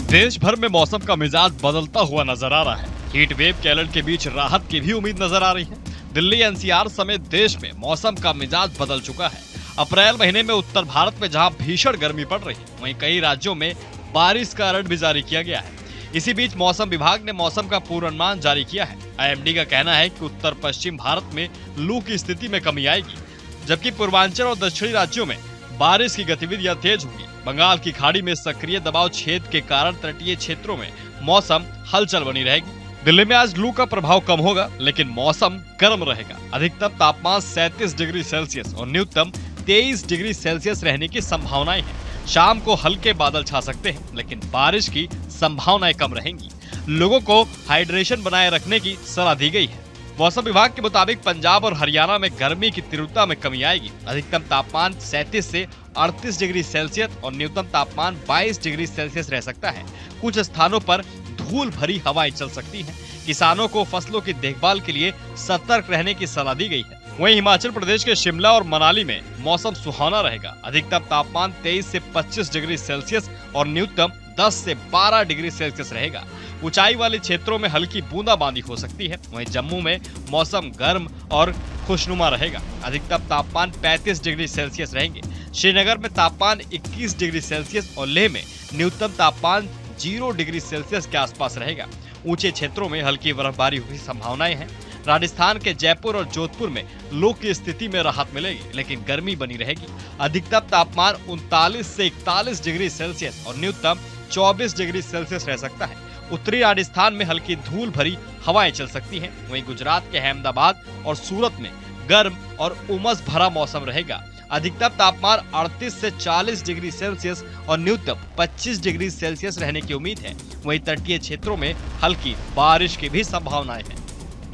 देश भर में मौसम का मिजाज बदलता हुआ नजर आ रहा है। हीट वेव के अलर्ट के बीच राहत की भी उम्मीद नजर आ रही है। दिल्ली एनसीआर समेत देश में मौसम का मिजाज बदल चुका है। अप्रैल महीने में उत्तर भारत में जहां भीषण गर्मी पड़ रही है, वहीं कई राज्यों में बारिश का अलर्ट भी जारी किया गया है। इसी बीच मौसम विभाग ने मौसम का पूर्वानुमान जारी किया है। आईएमडी का कहना है कि उत्तर पश्चिम भारत में लू की स्थिति में कमी आएगी, जबकि पूर्वांचल और दक्षिणी राज्यों में बारिश की गतिविधियां तेज होगी। बंगाल की खाड़ी में सक्रिय दबाव क्षेत्र के कारण तटीय क्षेत्रों में मौसम हलचल बनी रहेगी। दिल्ली में आज लू का प्रभाव कम होगा, लेकिन मौसम गर्म रहेगा। अधिकतम तापमान 37 डिग्री सेल्सियस और न्यूनतम 23 डिग्री सेल्सियस रहने की संभावनाएं हैं। शाम को हल्के बादल छा सकते हैं, लेकिन बारिश की संभावनाएं कम रहेंगी। लोगों को हाइड्रेशन बनाए रखने की सलाह दी गई है। मौसम विभाग के मुताबिक पंजाब और हरियाणा में गर्मी की तीव्रता में कमी आएगी। अधिकतम तापमान 37 से 38 डिग्री सेल्सियस और न्यूनतम तापमान 22 डिग्री सेल्सियस रह सकता है। कुछ स्थानों पर धूल भरी हवाएं चल सकती हैं। किसानों को फसलों की देखभाल के लिए सतर्क रहने की सलाह दी गई है। वहीं हिमाचल प्रदेश के शिमला और मनाली में मौसम सुहाना रहेगा। अधिकतम तापमान 23 से 25 डिग्री सेल्सियस और न्यूनतम 10 से 12 डिग्री सेल्सियस रहेगा। ऊंचाई वाले क्षेत्रों में हल्की बूंदाबांदी हो सकती है। वहीं जम्मू में मौसम गर्म और खुशनुमा रहेगा। अधिकतम तापमान 35 डिग्री सेल्सियस रहेंगे। श्रीनगर में तापमान 21 डिग्री सेल्सियस और लेह में न्यूनतम तापमान 0 डिग्री सेल्सियस के आसपास रहेगा। ऊंचे क्षेत्रों में हल्की बर्फबारी की संभावनाएं हैं। राजस्थान के जयपुर और जोधपुर में लू की स्थिति में राहत मिलेगी, लेकिन गर्मी बनी रहेगी। अधिकतम तापमान 39 से 41 डिग्री सेल्सियस और न्यूनतम 24 डिग्री सेल्सियस रह सकता है। उत्तरी राजस्थान में हल्की धूल भरी हवाएं चल सकती हैं। वहीं गुजरात के अहमदाबाद और सूरत में गर्म और उमस भरा मौसम रहेगा। अधिकतम तापमान 38 से 40 डिग्री सेल्सियस और न्यूनतम 25 डिग्री सेल्सियस रहने की उम्मीद है। वहीं तटीय क्षेत्रों में हल्की बारिश की भी संभावनाएं हैं।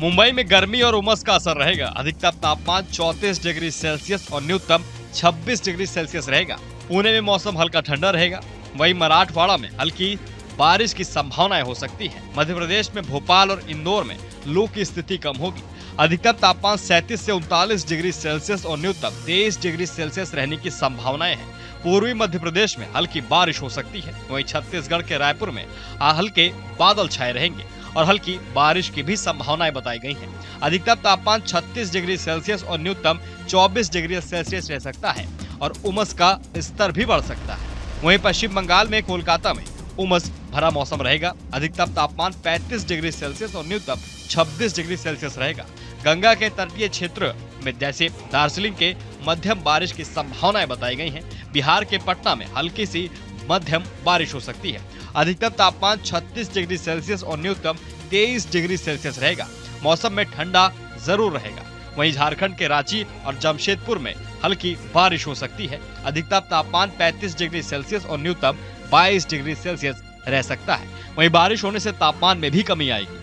मुंबई में गर्मी और उमस का असर रहेगा। अधिकतम तापमान 34 डिग्री सेल्सियस और न्यूनतम 26 डिग्री सेल्सियस रहेगा। पुणे में मौसम हल्का ठंडा रहेगा। वहीं मराठवाड़ा में हल्की बारिश की संभावनाएं हो सकती है। मध्य प्रदेश में भोपाल और इंदौर में लू की स्थिति कम होगी। अधिकतम तापमान 37 से 39 डिग्री सेल्सियस और न्यूनतम 23 डिग्री सेल्सियस रहने की संभावनाएं हैं। पूर्वी मध्य प्रदेश में हल्की बारिश हो सकती है। वहीं छत्तीसगढ़ के रायपुर में हल्के बादल छाए रहेंगे और हल्की बारिश की भी संभावनाएं बताई गई हैं। अधिकतम तापमान 36 डिग्री सेल्सियस और न्यूनतम 24 डिग्री सेल्सियस रह सकता है और उमस का स्तर भी बढ़ सकता है। वहीं पश्चिम बंगाल में कोलकाता में उमस भरा मौसम रहेगा। अधिकतम तापमान 35 डिग्री सेल्सियस और न्यूनतम 26 डिग्री सेल्सियस रहेगा। गंगा के तटीय क्षेत्र में जैसे दार्जिलिंग के मध्यम बारिश की संभावनाएं बताई गई हैं। बिहार के पटना में हल्की सी मध्यम बारिश हो सकती है। अधिकतम तापमान 36 डिग्री सेल्सियस और न्यूनतम 23 डिग्री सेल्सियस रहेगा। मौसम में ठंडा जरूर रहेगा। वहीं झारखंड के रांची और जमशेदपुर में हल्की बारिश हो सकती है। अधिकतम तापमान 35 डिग्री सेल्सियस और न्यूनतम 22 डिग्री सेल्सियस रह सकता है। वहीं बारिश होने से तापमान में भी कमी आएगी।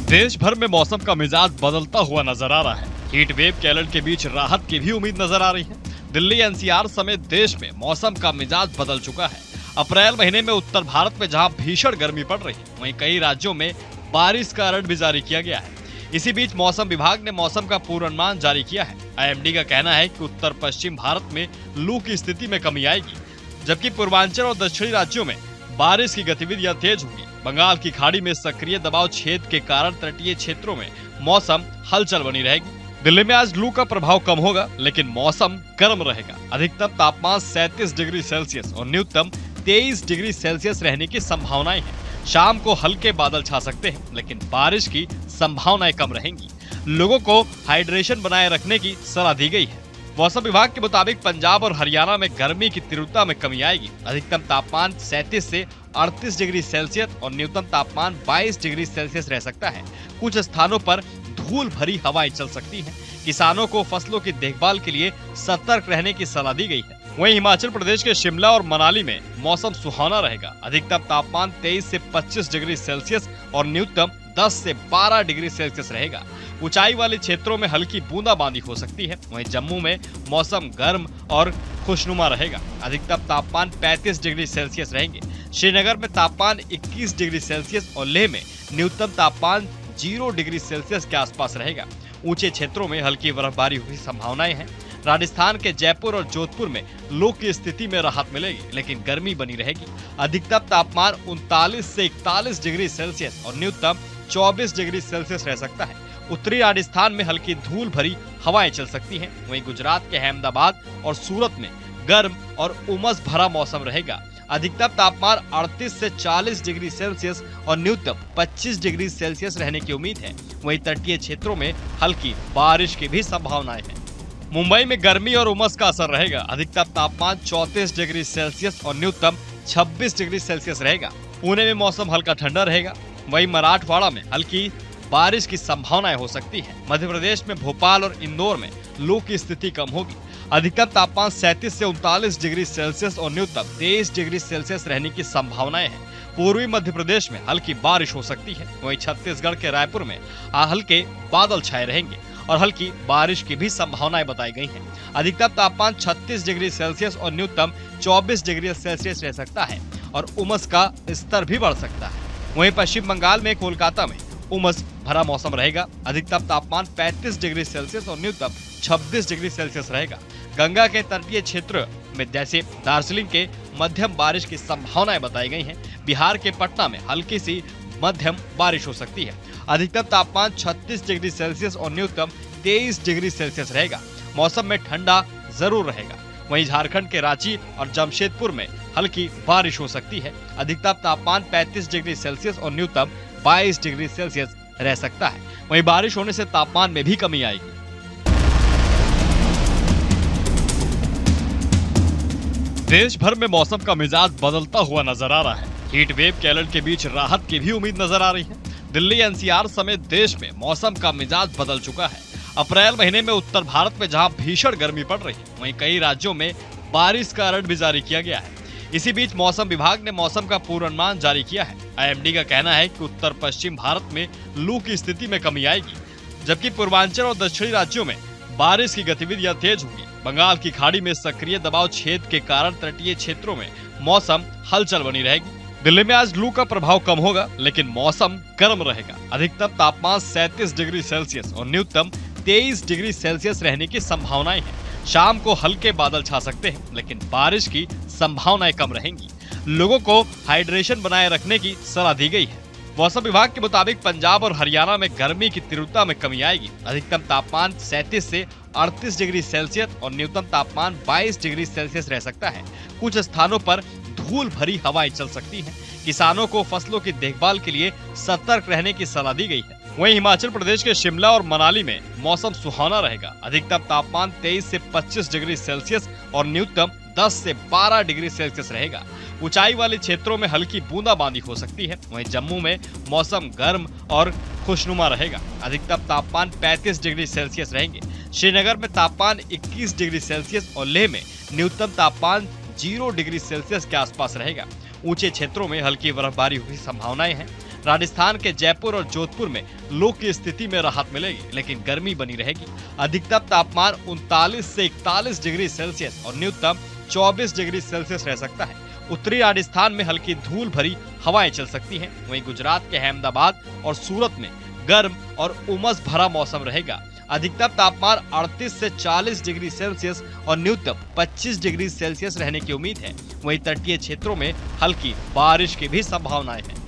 देश भर में मौसम का मिजाज बदलता हुआ नजर आ रहा है। हीट वेव के अलर्ट के बीच राहत की भी उम्मीद नजर आ रही है। दिल्ली एनसीआर समेत देश में मौसम का मिजाज बदल चुका है। अप्रैल महीने में उत्तर भारत में जहां भीषण गर्मी पड़ रही है, वहीं कई राज्यों में बारिश का अलर्ट भी जारी किया गया है। इसी बीच मौसम विभाग ने मौसम का पूर्वानुमान जारी किया है। आईएमडी का कहना है कि उत्तर पश्चिम भारत में लू की स्थिति में कमी आएगी, जबकि पूर्वांचल और दक्षिणी राज्यों में बारिश की गतिविधियां तेज होगी। बंगाल की खाड़ी में सक्रिय दबाव क्षेत्र के कारण तटीय क्षेत्रों में मौसम हलचल बनी रहेगी। दिल्ली में आज लू का प्रभाव कम होगा, लेकिन मौसम गर्म रहेगा। अधिकतम तापमान 37 डिग्री सेल्सियस और न्यूनतम 23 डिग्री सेल्सियस रहने की संभावनाएं हैं। शाम को हल्के बादल छा सकते हैं, लेकिन बारिश की संभावनाएं कम रहेंगी। लोगों को हाइड्रेशन बनाए रखने की सलाह दी गई है। मौसम विभाग के मुताबिक पंजाब और हरियाणा में गर्मी की तीव्रता में कमी आएगी। अधिकतम तापमान 37 से 38 डिग्री सेल्सियस और न्यूनतम तापमान 22 डिग्री सेल्सियस रह सकता है। कुछ स्थानों पर धूल भरी हवाएं चल सकती हैं। किसानों को फसलों की देखभाल के लिए सतर्क रहने की सलाह दी गई है। वहीं हिमाचल प्रदेश के शिमला और मनाली में मौसम सुहाना रहेगा। अधिकतम तापमान 23 से 25 डिग्री सेल्सियस और न्यूनतम 10 से 12 डिग्री सेल्सियस रहेगा। ऊंचाई वाले क्षेत्रों में हल्की बूंदाबांदी हो सकती है। वहीं जम्मू में मौसम गर्म और खुशनुमा रहेगा। अधिकतम तापमान 35 डिग्री सेल्सियस रहेंगे। श्रीनगर में तापमान 21 डिग्री सेल्सियस और लेह में न्यूनतम तापमान 0 डिग्री सेल्सियस के आसपास रहेगा। ऊंचे क्षेत्रों में हल्की बर्फबारी की संभावनाएं हैं। राजस्थान के जयपुर और जोधपुर में लू की स्थिति में राहत मिलेगी, लेकिन गर्मी बनी रहेगी। अधिकतम तापमान 39 से 41 डिग्री सेल्सियस और न्यूनतम 24 डिग्री सेल्सियस रह सकता है। उत्तरी राजस्थान में हल्की धूल भरी हवाएं चल सकती हैं। वहीं गुजरात के अहमदाबाद और सूरत में गर्म और उमस भरा मौसम रहेगा। अधिकतम तापमान 38 से 40 डिग्री सेल्सियस और न्यूनतम 25 डिग्री सेल्सियस रहने की उम्मीद है। वहीं तटीय क्षेत्रों में हल्की बारिश की भी संभावनाएं हैं। मुंबई में गर्मी और उमस का असर रहेगा। अधिकतम तापमान 34 डिग्री सेल्सियस और न्यूनतम 26 डिग्री सेल्सियस रहेगा। पुणे में मौसम हल्का ठंडा रहेगा। वहीं मराठवाड़ा में हल्की बारिश की संभावनाएं हो सकती है। मध्य प्रदेश में भोपाल और इंदौर में लू की स्थिति कम होगी। अधिकतम तापमान 37 से 39 डिग्री सेल्सियस और न्यूनतम 23 डिग्री सेल्सियस रहने की संभावनाएं हैं। पूर्वी मध्य प्रदेश में हल्की बारिश हो सकती है। वहीं छत्तीसगढ़ के रायपुर में हल्के बादल छाए रहेंगे और हल्की बारिश की भी संभावनाएं बताई गई हैं। अधिकतम तापमान 36 डिग्री सेल्सियस और न्यूनतम 24 डिग्री सेल्सियस रह सकता है और उमस का स्तर भी बढ़ सकता है। वहीं पश्चिम बंगाल में कोलकाता में उमस भरा मौसम रहेगा। अधिकतम तापमान 35 डिग्री सेल्सियस और न्यूनतम 26 डिग्री सेल्सियस रहेगा। गंगा के तटीय क्षेत्र में जैसे दार्जिलिंग के मध्यम बारिश की संभावनाएं बताई गई हैं। बिहार के पटना में हल्की सी मध्यम बारिश हो सकती है। अधिकतम तापमान 36 डिग्री सेल्सियस और न्यूनतम 23 डिग्री सेल्सियस रहेगा। मौसम में ठंडा जरूर रहेगा। वहीं झारखंड के रांची और जमशेदपुर में हल्की बारिश हो सकती है। अधिकतम तापमान 35 डिग्री सेल्सियस और न्यूनतम 22 डिग्री सेल्सियस रह सकता है। वहीं बारिश होने से तापमान में भी कमी आएगी। देश भर में मौसम का मिजाज बदलता हुआ नजर आ रहा है। हीट वेव के अलर्ट के बीच राहत की भी उम्मीद नजर आ रही है। दिल्ली एनसीआर समेत देश में मौसम का मिजाज बदल चुका है। अप्रैल महीने में उत्तर भारत में जहां भीषण गर्मी पड़ रही है, वहीं कई राज्यों में बारिश का अलर्ट भी जारी किया गया है। इसी बीच मौसम विभाग ने मौसम का पूर्वानुमान जारी किया है। आईएमडी का कहना है कि उत्तर पश्चिम भारत में लू की स्थिति में कमी आएगी, जबकि पूर्वांचल और दक्षिणी राज्यों में बारिश की गतिविधियां तेज होंगी। बंगाल की खाड़ी में सक्रिय दबाव क्षेत्र के कारण तटीय क्षेत्रों में मौसम हलचल बनी रहेगी। दिल्ली में आज लू का प्रभाव कम होगा, लेकिन मौसम गर्म रहेगा। अधिकतम तापमान 37 डिग्री सेल्सियस और न्यूनतम 23 डिग्री सेल्सियस रहने की संभावनाएं हैं। शाम को हल्के बादल छा सकते हैं, लेकिन बारिश की संभावनाएं कम रहेंगी। लोगों को हाइड्रेशन बनाए रखने की सलाह दी गई है। मौसम विभाग के मुताबिक पंजाब और हरियाणा में गर्मी की तीव्रता में कमी आएगी। अधिकतम तापमान 37 से 38 डिग्री सेल्सियस और न्यूनतम तापमान 22 डिग्री सेल्सियस रह सकता है। कुछ स्थानों पर धूल भरी हवाएं चल सकती हैं। किसानों को फसलों की देखभाल के लिए सतर्क रहने की सलाह दी गई है। वहीं हिमाचल प्रदेश के शिमला और मनाली में मौसम सुहाना रहेगा। अधिकतम तापमान 23 से 25 डिग्री सेल्सियस और न्यूनतम 10 से 12 डिग्री सेल्सियस रहेगा। ऊंचाई वाले क्षेत्रों में हल्की बूंदाबांदी हो सकती है। वहीं जम्मू में मौसम गर्म और खुशनुमा रहेगा। अधिकतम तापमान 35 डिग्री सेल्सियस रहेंगे। श्रीनगर में तापमान 21 डिग्री सेल्सियस और लेह में न्यूनतम तापमान 0 डिग्री सेल्सियस के आसपास रहेगा। ऊंचे क्षेत्रों में हल्की बर्फबारी की संभावनाएं हैं। राजस्थान के जयपुर और जोधपुर में लू की स्थिति में राहत मिलेगी, लेकिन गर्मी बनी रहेगी। अधिकतम तापमान 39 से 41 डिग्री सेल्सियस और न्यूनतम 24 डिग्री सेल्सियस रह सकता है। उत्तरी राजस्थान में हल्की धूल भरी हवाएं चल सकती हैं। वहीं गुजरात के अहमदाबाद और सूरत में गर्म और उमस भरा मौसम रहेगा। अधिकतम तापमान 38 से 40 डिग्री सेल्सियस और न्यूनतम 25 डिग्री सेल्सियस रहने की उम्मीद है। वहीं तटीय क्षेत्रों में हल्की बारिश की भी संभावनाएं हैं।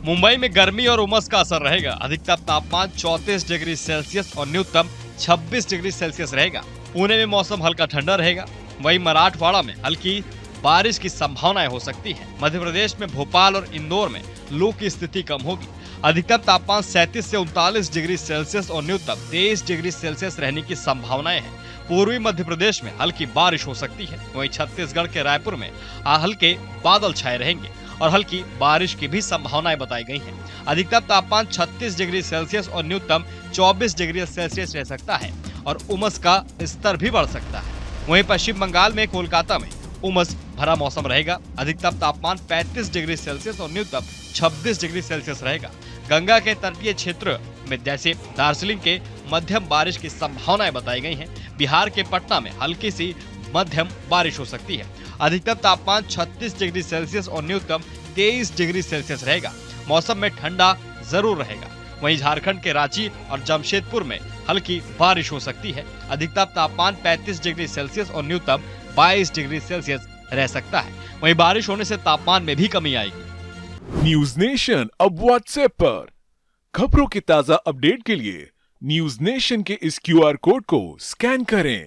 मुंबई में गर्मी और उमस का असर रहेगा। अधिकतम तापमान 34 डिग्री सेल्सियस और न्यूनतम 26 डिग्री सेल्सियस रहेगा। पुणे में मौसम हल्का ठंडा रहेगा। वहीं मराठवाड़ा में हल्की बारिश की संभावनाएं हो सकती है। मध्य प्रदेश में भोपाल और इंदौर में लू की स्थिति कम होगी। अधिकतम तापमान 37 से 39 डिग्री सेल्सियस और न्यूनतम 23 डिग्री सेल्सियस रहने की संभावनाएं हैं। पूर्वी मध्य प्रदेश में हल्की बारिश हो सकती है। वहीं छत्तीसगढ़ के रायपुर में हल्के बादल छाए रहेंगे और हल्की बारिश की भी संभावनाएं बताई गई हैं। अधिकतम तापमान 36 डिग्री सेल्सियस और न्यूनतम 24 डिग्री सेल्सियस रह सकता है और उमस का स्तर भी बढ़ सकता है। वहीं पश्चिम बंगाल में कोलकाता में उमस भरा मौसम रहेगा। अधिकतम तापमान 35 डिग्री सेल्सियस और न्यूनतम 26 डिग्री सेल्सियस रहेगा। गंगा के तटीय क्षेत्र में जैसे दार्जिलिंग के मध्यम बारिश की संभावनाएं बताई गई हैं। बिहार के पटना में हल्की सी मध्यम बारिश हो सकती है। अधिकतम तापमान 36 डिग्री सेल्सियस और न्यूनतम 23 डिग्री सेल्सियस रहेगा। मौसम में ठंडा जरूर रहेगा। वहीं झारखंड के रांची और जमशेदपुर में हल्की बारिश हो सकती है। अधिकतम तापमान 35 डिग्री सेल्सियस और न्यूनतम 22 डिग्री सेल्सियस रह सकता है। वहीं बारिश होने से तापमान में भी कमी आएगी। न्यूज नेशन अब व्हाट्सएप पर खबरों की ताजा अपडेट के लिए न्यूज नेशन के इस क्यूआर कोड को स्कैन करें।